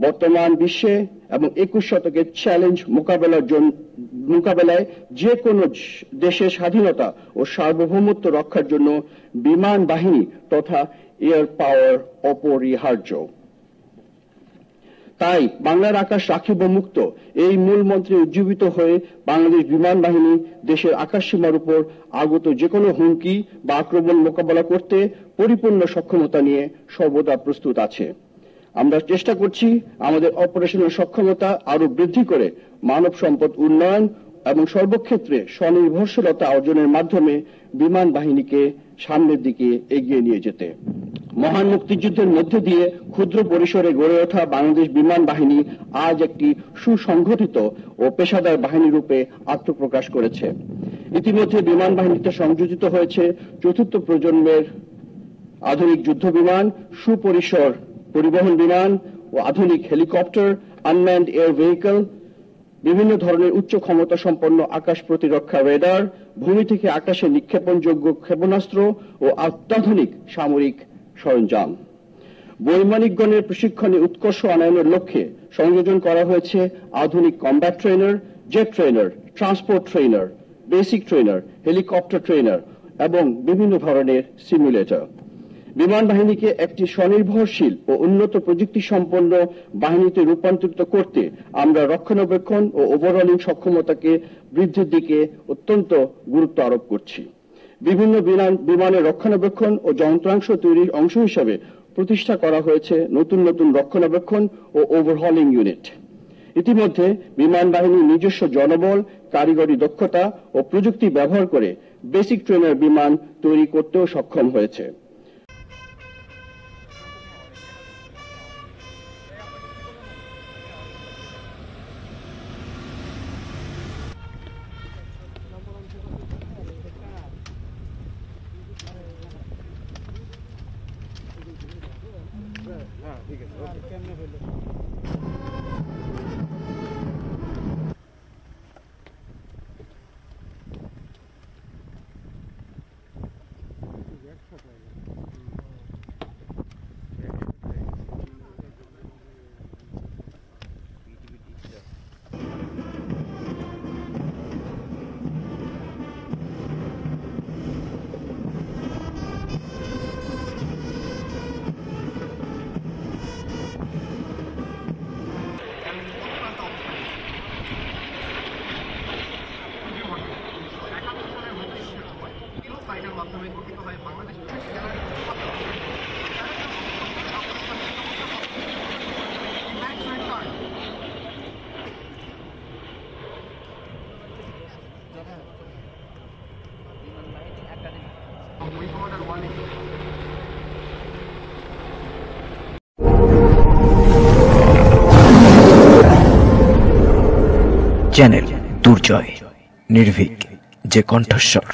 বর্তমান বিশ্বে এবং 21 শতকের চ্যালেঞ্জ মোকাবেলায় যে কোনো দেশের স্বাধীনতা ও সার্বভৌমত্ব রক্ষার জন্য বিমান বাহিনী তথা এয়ার পাওয়ার অপরিহার্য। তাই বাংলার আকাশ রাখিব মুক্ত এই মূল মন্ত্রে উজ্জীবিত হয়ে বাংলাদেশ বিমান বাহিনী দেশের আকাশসীমার উপর আগত যে কোনো হুমকি বা আক্রমণ মোকাবেলা করতে পরিপূর্ণ সক্ষমতা নিয়ে সর্বদা প্রস্তুত আছে। আমরা চেষ্টা করছি আমাদের অপারেশনাল সক্ষমতা আরো বৃদ্ধি করে মানব সম্পদ উন্নয়ন এবং সর্বক্ষেত্রে স্বনির্ভরশীলতা অর্জনের মাধ্যমে বিমান বাহিনীকে সামনের দিকে এগিয়ে নিয়ে যেতে। মহান মুক্তিযুদ্ধের মধ্যে দিয়ে ক্ষুদ্র পরিসরে গড়ে ওঠা বাংলাদেশ বিমান বাহিনী আজ একটি সুসংগঠিত ও পেশাদার বাহিনী রূপে আত্মপ্রকাশ করেছে। ইতিমধ্যে বিমান বাহিনীতে সংযোজিত হয়েছে চতুর্থ প্রজন্মের আধুনিক যুদ্ধ বিমান, সুপরিসর পরিবহন বিমান ও আধুনিক হেলিকপ্টার, আনম্যান্ড এয়ার ভেহিকল, বিভিন্ন ধরনের উচ্চ ক্ষমতা সম্পন্ন আকাশ প্রতিরক্ষা রেডার, ভূমি থেকে আকাশে নিক্ষেপণযোগ্য ক্ষেপণাস্ত্র ও অত্যাধুনিক সামরিক সরঞ্জাম। বৈমানিকগণের প্রশিক্ষণে উৎকর্ষ আনয়নের লক্ষ্যে সংযোজন করা হয়েছে আধুনিক combat trainer, jet trainer, transport trainer, basic trainer, helicopter trainer এবং বিভিন্ন ধরনের সিমুলেটর। বিমান বাহিনীকে একটি স্বনির্ভরশীল ও উন্নত প্রযুক্তি সম্পন্ন বাহিনীতে রূপান্তরিত করতে আমরা রক্ষণাবেক্ষণ ও ওভারঅলিং সক্ষমতাকে বৃদ্ধির দিকে অত্যন্ত গুরুত্ব আরোপ করছি। বিভিন্ন বিমানের রক্ষণাবেক্ষণ ও যন্ত্রাংশ তৈরির অংশ হিসেবে প্রতিষ্ঠা করা হয়েছে নতুন নতুন রক্ষণাবেক্ষণ ও ওভারহলিং ইউনিট। ইতিমধ্যে বিমান বাহিনীর নিজস্ব জনবল, কারিগরি দক্ষতা ও প্রযুক্তি ব্যবহার করে বেসিক ট্রেনার বিমান তৈরি করতেও সক্ষম হয়েছে। চ্যানেল দুর্জয়, নির্ভীক যে কণ্ঠস্বর।